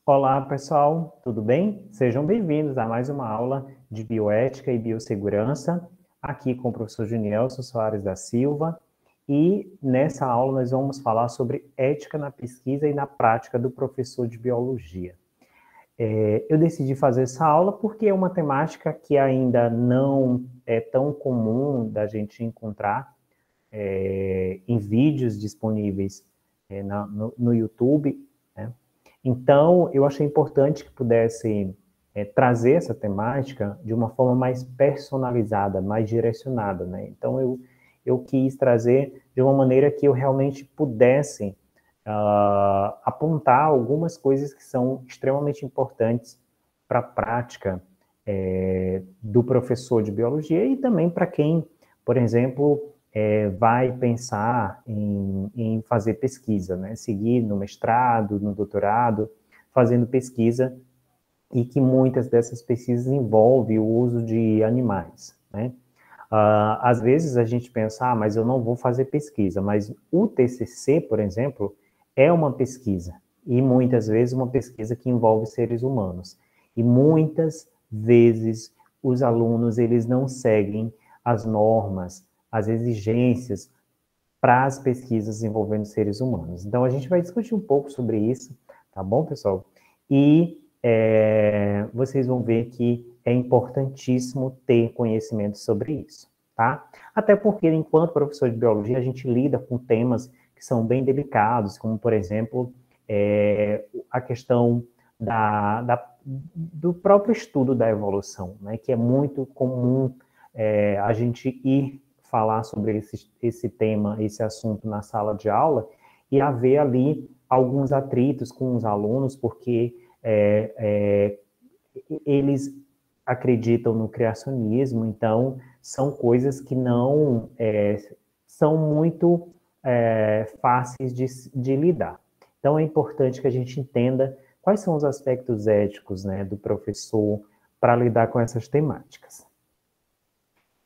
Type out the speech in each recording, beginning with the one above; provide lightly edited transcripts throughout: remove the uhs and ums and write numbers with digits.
Olá, pessoal, tudo bem? Sejam bem-vindos a mais uma aula de bioética e biossegurança, aqui com o professor Junielson Soares da Silva, e nessa aula nós vamos falar sobre ética na pesquisa e na prática do professor de biologia. Eu decidi fazer essa aula porque é uma temática que ainda não é tão comum da gente encontrar em vídeos disponíveis no YouTube, né? Então, eu achei importante que pudesse trazer essa temática de uma forma mais personalizada, mais direcionada, né? Então, eu quis trazer de uma maneira que eu realmente pudesse apontar algumas coisas que são extremamente importantes para a prática do professor de biologia e também para quem, por exemplo, vai pensar em fazer pesquisa, né? Seguir no mestrado, no doutorado, fazendo pesquisa, e que muitas dessas pesquisas envolvem o uso de animais, né? Às vezes a gente pensa, mas eu não vou fazer pesquisa, mas o TCC, por exemplo, é uma pesquisa, e muitas vezes uma pesquisa que envolve seres humanos. E muitas vezes os alunos, eles não seguem as normas, as exigências para as pesquisas envolvendo seres humanos. Então, a gente vai discutir um pouco sobre isso, tá bom, pessoal? E vocês vão ver que é importantíssimo ter conhecimento sobre isso, tá? Até porque, enquanto professor de biologia, a gente lida com temas que são bem delicados, como, por exemplo, a questão do próprio estudo da evolução, né? Que é muito comum a gente ir falar sobre esse tema, esse assunto na sala de aula e haver ali alguns atritos com os alunos, porque eles acreditam no criacionismo, então são coisas que não são muito fáceis de lidar. Então é importante que a gente entenda quais são os aspectos éticos, né, do professor para lidar com essas temáticas.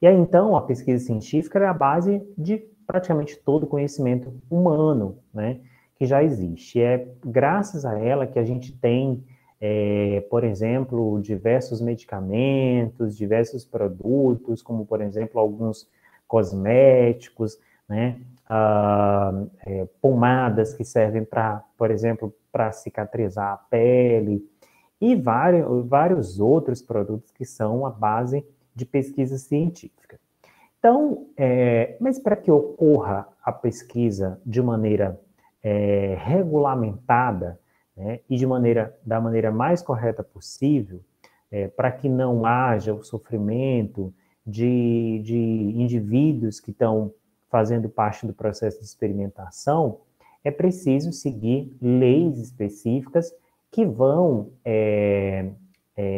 E aí, então, a pesquisa científica é a base de praticamente todo o conhecimento humano, né, que já existe. É graças a ela que a gente tem, por exemplo, diversos medicamentos, diversos produtos, como, por exemplo, alguns cosméticos, né, pomadas que servem para, por exemplo, para cicatrizar a pele, e vários outros produtos que são a base de pesquisa científica. Então, mas para que ocorra a pesquisa de maneira regulamentada, né, e da maneira mais correta possível, para que não haja o sofrimento de indivíduos que estão fazendo parte do processo de experimentação, é preciso seguir leis específicas que vão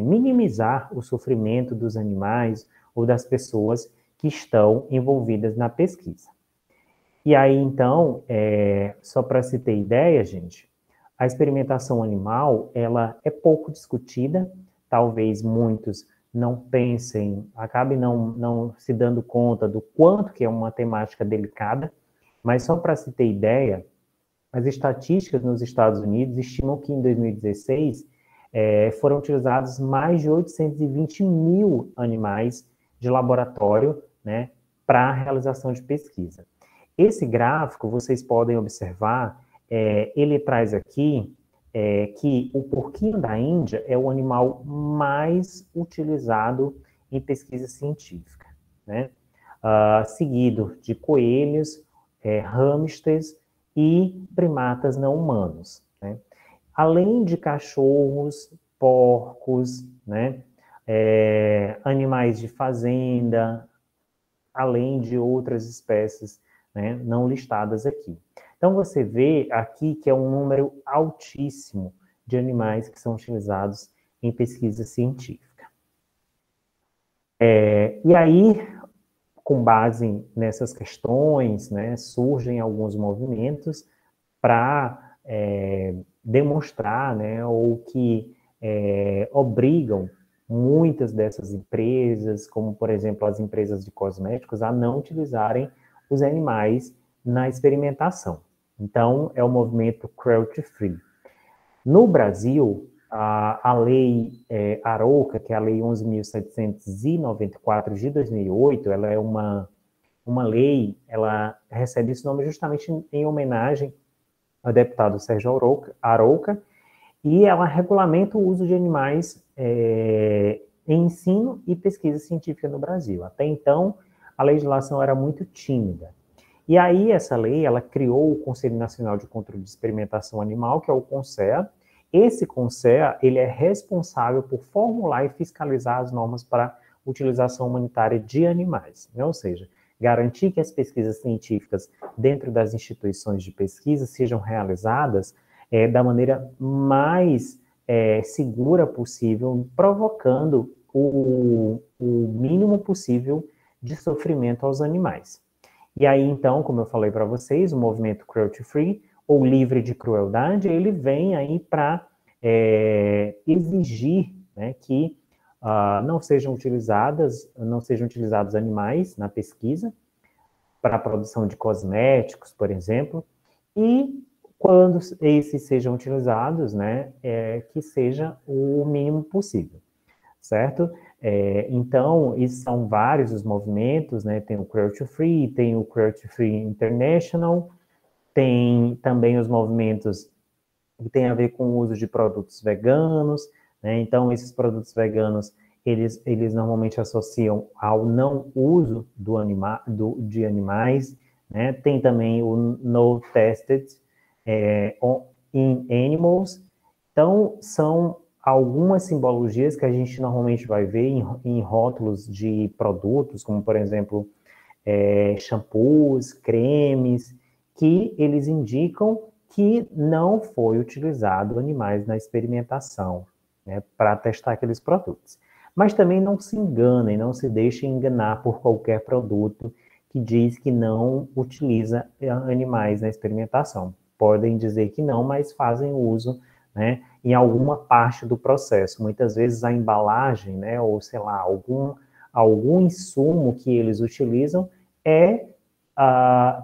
minimizar o sofrimento dos animais ou das pessoas que estão envolvidas na pesquisa. E aí, então, só para se ter ideia, gente, a experimentação animal, ela é pouco discutida, talvez muitos não pensem, acabem não se dando conta do quanto que é uma temática delicada, mas só para se ter ideia, as estatísticas nos Estados Unidos estimam que em 2016 foram utilizados mais de 820 mil animais de laboratório, né, para a realização de pesquisa. Esse gráfico, vocês podem observar, ele traz aqui que o porquinho da Índia é o animal mais utilizado em pesquisa científica, né? Seguido de coelhos, hamsters e primatas não humanos, né? Além de cachorros, porcos, né? Animais de fazenda, além de outras espécies, né, não listadas aqui. Então, você vê aqui que é um número altíssimo de animais que são utilizados em pesquisa científica. E aí, com base nessas questões, né, surgem alguns movimentos para demonstrar, né, ou que obrigam muitas dessas empresas, como, por exemplo, as empresas de cosméticos, a não utilizarem os animais na experimentação. Então, é o movimento cruelty free. No Brasil, a lei Arouca, que é a lei 11.794 de 2008, ela é uma lei, ela recebe esse nome justamente em homenagem ao deputado Sérgio Arouca, e ela regulamenta o uso de animais em ensino e pesquisa científica no Brasil. Até então, a legislação era muito tímida. E aí, essa lei, ela criou o Conselho Nacional de Controle de Experimentação Animal, que é o CONSEA. Esse CONSEA, ele é responsável por formular e fiscalizar as normas para utilização humanitária de animais, né? Ou seja, garantir que as pesquisas científicas dentro das instituições de pesquisa sejam realizadas da maneira mais segura possível, provocando o mínimo possível de sofrimento aos animais. E aí, então, como eu falei para vocês, o movimento Cruelty Free, ou livre de crueldade, ele vem aí para exigir, né, que não sejam utilizados animais na pesquisa para a produção de cosméticos, por exemplo, e quando esses sejam utilizados, né, que seja o mínimo possível, certo? Então, são vários os movimentos, né? Tem o Cruelty Free, tem o Cruelty Free International, tem também os movimentos que têm a ver com o uso de produtos veganos, né? Então, esses produtos veganos, eles normalmente associam ao não uso de animais, né? Tem também o No Tested in Animals. Então, são algumas simbologias que a gente normalmente vai ver em rótulos de produtos, como, por exemplo, shampoos, cremes, que eles indicam que não foi utilizado animais na experimentação, né, para testar aqueles produtos. Mas também não se enganem, não se deixem enganar por qualquer produto que diz que não utiliza animais na experimentação. Podem dizer que não, mas fazem uso, né, em alguma parte do processo. Muitas vezes a embalagem, né, ou sei lá, algum insumo que eles utilizam é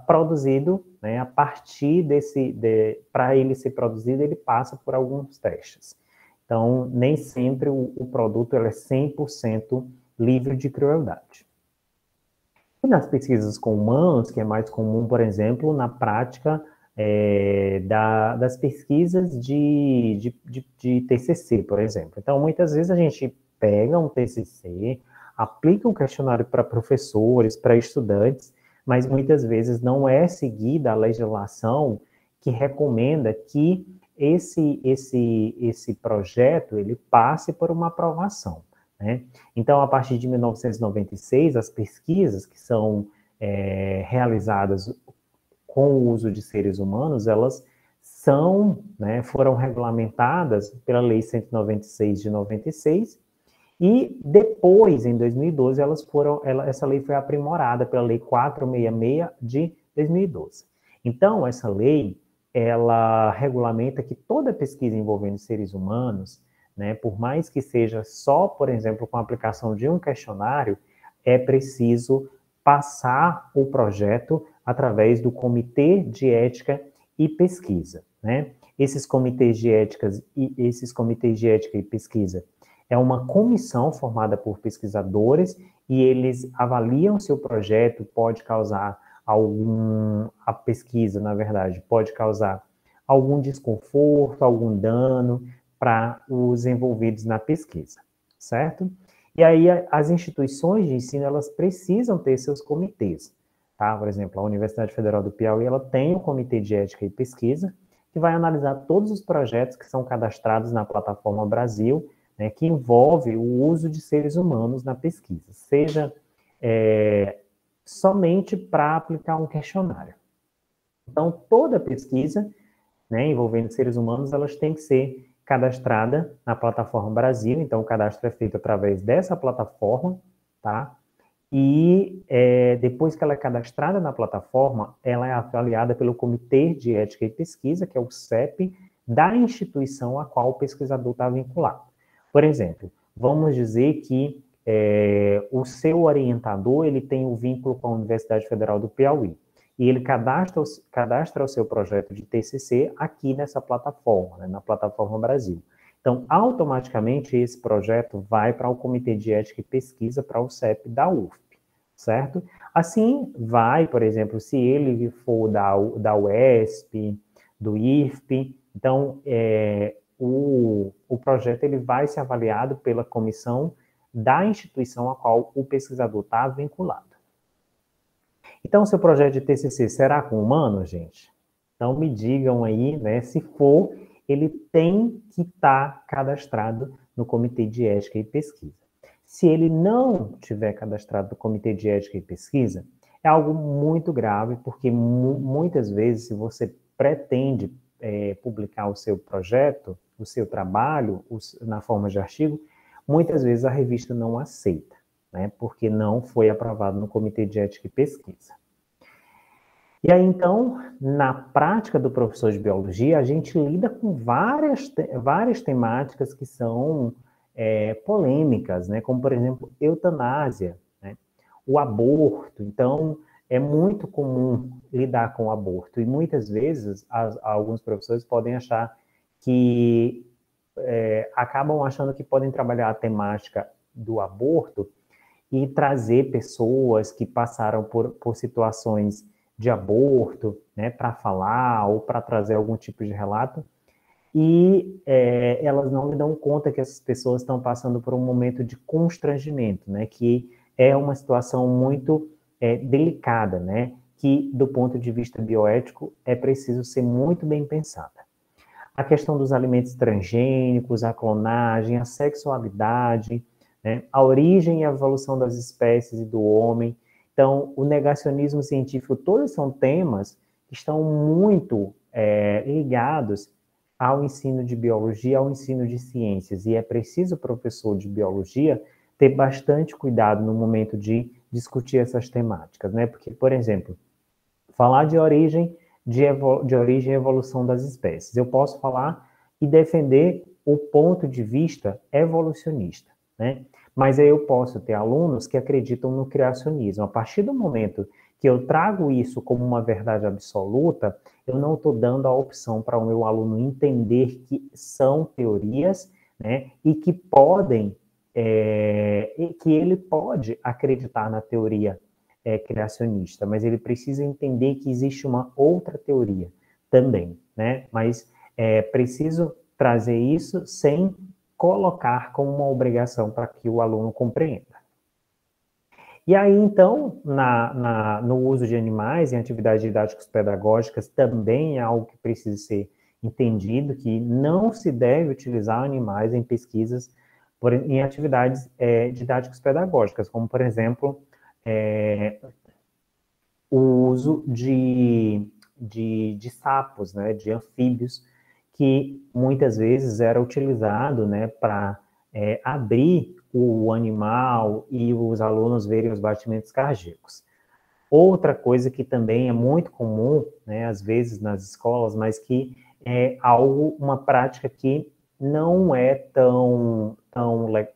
produzido, né, a partir para ele ser produzido, ele passa por alguns testes. Então, nem sempre o produto é 100% livre de crueldade. E nas pesquisas com humanos, que é mais comum, por exemplo, na prática das pesquisas de TCC, por exemplo. Então, muitas vezes a gente pega um TCC, aplica um questionário para professores, para estudantes, mas muitas vezes não é seguida a legislação que recomenda que esse projeto ele passe por uma aprovação, né? Então, a partir de 1996, as pesquisas que são realizadas com o uso de seres humanos, elas foram regulamentadas pela Lei 196 de 96, e depois, em 2012, essa lei foi aprimorada pela Lei 466 de 2012. Então, essa lei, ela regulamenta que toda pesquisa envolvendo seres humanos, né, por mais que seja só, por exemplo, com a aplicação de um questionário, é preciso passar o projeto através do Comitê de Ética e Pesquisa, né? Esses comitês de ética e pesquisa é uma comissão formada por pesquisadores e eles avaliam se o projeto pode causar a pesquisa, na verdade, pode causar algum desconforto, algum dano para os envolvidos na pesquisa, certo? E aí as instituições de ensino, elas precisam ter seus comitês, tá? Por exemplo, a Universidade Federal do Piauí, ela tem um comitê de ética e pesquisa que vai analisar todos os projetos que são cadastrados na plataforma Brasil, né, que envolve o uso de seres humanos na pesquisa, seja somente para aplicar um questionário. Então, toda pesquisa, né, envolvendo seres humanos, elas têm que ser cadastrada na plataforma Brasil. Então, o cadastro é feito através dessa plataforma, tá? E depois que ela é cadastrada na plataforma, ela é avaliada pelo Comitê de Ética e Pesquisa, que é o CEP, da instituição a qual o pesquisador está vinculado. Por exemplo, vamos dizer que o seu orientador ele tem um vínculo com a Universidade Federal do Piauí, e ele cadastra o seu projeto de TCC aqui nessa plataforma, né, na plataforma Brasil. Então, automaticamente, esse projeto vai para o Comitê de Ética e Pesquisa, para o CEP da UFP, certo? Assim, vai, por exemplo, se ele for da UESP, do IFP, então, o projeto ele vai ser avaliado pela comissão da instituição a qual o pesquisador está vinculado. Então, seu projeto de TCC será com humanos, gente? Então, me digam aí, né, se for, ele tem que estar cadastrado no Comitê de Ética e Pesquisa. Se ele não tiver cadastrado no Comitê de Ética e Pesquisa, é algo muito grave, porque muitas vezes, se você pretende publicar o seu projeto, o seu trabalho, na forma de artigo, muitas vezes a revista não aceita, né, porque não foi aprovado no Comitê de Ética e Pesquisa. E aí, então, na prática do professor de biologia, a gente lida com várias temáticas que são polêmicas, né? Como, por exemplo, eutanásia, né? O aborto. Então, é muito comum lidar com o aborto. E muitas vezes, alguns professores podem achar que acabam achando que podem trabalhar a temática do aborto e trazer pessoas que passaram por situações de aborto, né, para falar ou para trazer algum tipo de relato, e elas não me dão conta que essas pessoas estão passando por um momento de constrangimento, né, que é uma situação muito delicada, né, que do ponto de vista bioético é preciso ser muito bem pensada. A questão dos alimentos transgênicos, a clonagem, a sexualidade, né, a origem e a evolução das espécies e do homem. Então, o negacionismo científico, todos são temas que estão muito ligados ao ensino de biologia, ao ensino de ciências, e é preciso o professor de biologia ter bastante cuidado no momento de discutir essas temáticas, né? Porque, por exemplo, falar de origem e evolução das espécies. Eu posso falar e defender o ponto de vista evolucionista, né? Mas aí eu posso ter alunos que acreditam no criacionismo. A partir do momento que eu trago isso como uma verdade absoluta, eu não estou dando a opção para o meu aluno entender que são teorias, né? E que que ele pode acreditar na teoria criacionista, mas ele precisa entender que existe uma outra teoria também, né? Mas é preciso trazer isso sem colocar como uma obrigação para que o aluno compreenda. E aí, então, no uso de animais em atividades didáticas pedagógicas, também é algo que precisa ser entendido, que não se deve utilizar animais em pesquisas, em atividades didáticas pedagógicas, como, por exemplo, o uso de sapos, né, de anfíbios, que muitas vezes era utilizado, né, para abrir o animal e os alunos verem os batimentos cardíacos. Outra coisa que também é muito comum, né, às vezes nas escolas, mas que é uma prática que não é tão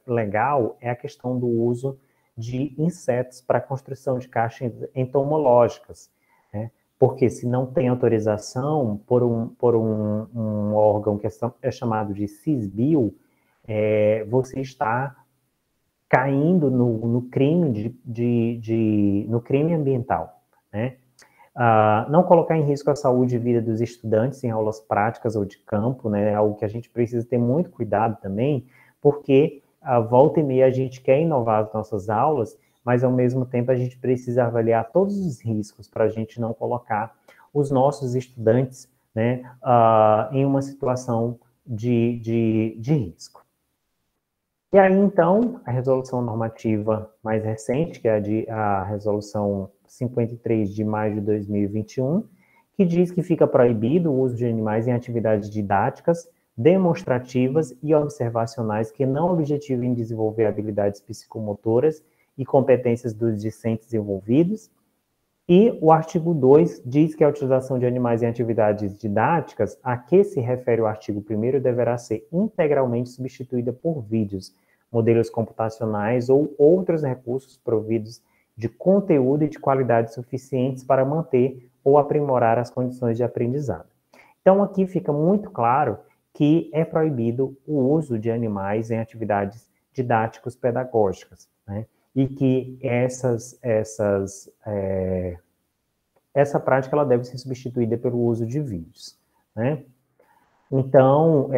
legal, é a questão do uso de insetos para a construção de caixas entomológicas, né? Porque se não tem autorização por um órgão que é chamado de CISBio, você está caindo no crime no crime ambiental, né? Não colocar em risco a saúde e vida dos estudantes em aulas práticas ou de campo, né? É algo que a gente precisa ter muito cuidado também, porque volta e meia a gente quer inovar as nossas aulas, mas ao mesmo tempo a gente precisa avaliar todos os riscos para a gente não colocar os nossos estudantes, né, em uma situação de risco. E aí, então, a resolução normativa mais recente, que é a resolução 53 de maio de 2021, que diz que fica proibido o uso de animais em atividades didáticas, demonstrativas e observacionais que não objetivem desenvolver habilidades psicomotoras e competências dos discentes envolvidos. E o artigo 2 diz que a utilização de animais em atividades didáticas, a que se refere o artigo 1º, deverá ser integralmente substituída por vídeos, modelos computacionais ou outros recursos providos de conteúdo e de qualidade suficientes para manter ou aprimorar as condições de aprendizado. Então, aqui fica muito claro que que é proibido o uso de animais em atividades didáticos pedagógicas, né? E que essa prática ela deve ser substituída pelo uso de vídeos, né? Então,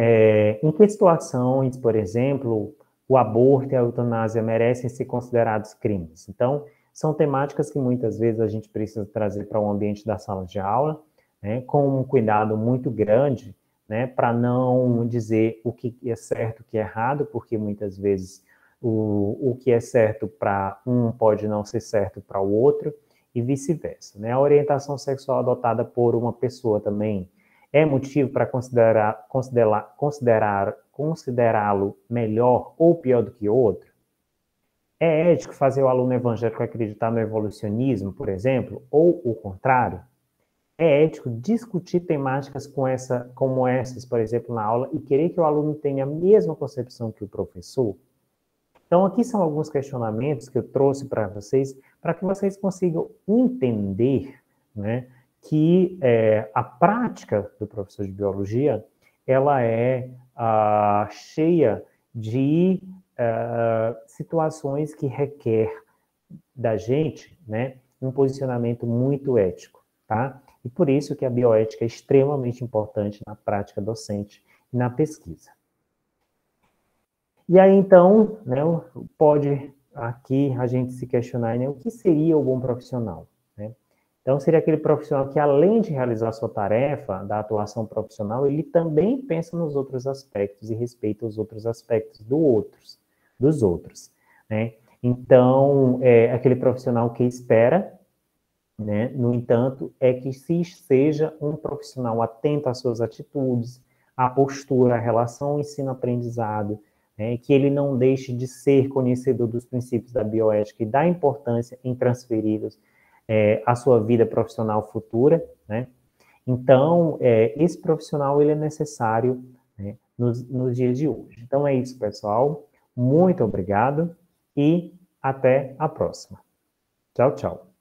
em que situações, por exemplo, o aborto e a eutanásia merecem ser considerados crimes? Então, são temáticas que muitas vezes a gente precisa trazer para o ambiente da sala de aula, né, com um cuidado muito grande, né, para não dizer o que é certo e o que é errado, porque muitas vezes o que é certo para um pode não ser certo para o outro, e vice-versa, né? A orientação sexual adotada por uma pessoa também é motivo para considerá-lo melhor ou pior do que o outro? É ético fazer o aluno evangélico acreditar no evolucionismo, por exemplo, ou o contrário? É ético discutir temáticas como essas, por exemplo, na aula, e querer que o aluno tenha a mesma concepção que o professor? Então, aqui são alguns questionamentos que eu trouxe para que vocês consigam entender, né, que a prática do professor de biologia, ela é cheia de situações que requer da gente, né, um posicionamento muito ético, tá? E por isso que a bioética é extremamente importante na prática docente e na pesquisa. E aí, então, né, pode aqui a gente se questionar, né, o que seria o bom profissional, né? Então, seria aquele profissional que, além de realizar a sua tarefa da atuação profissional, ele também pensa nos outros aspectos e respeita os outros aspectos dos outros, né? Então, é aquele profissional que espera, né? No entanto, é que se seja um profissional atento às suas atitudes, à postura, à relação ensino-aprendizado, né? Que ele não deixe de ser conhecedor dos princípios da bioética e da importância em transferi-los à sua vida profissional futura, né? Então, esse profissional ele é necessário, né, nos dias de hoje. Então é isso, pessoal. Muito obrigado e até a próxima. Tchau, tchau.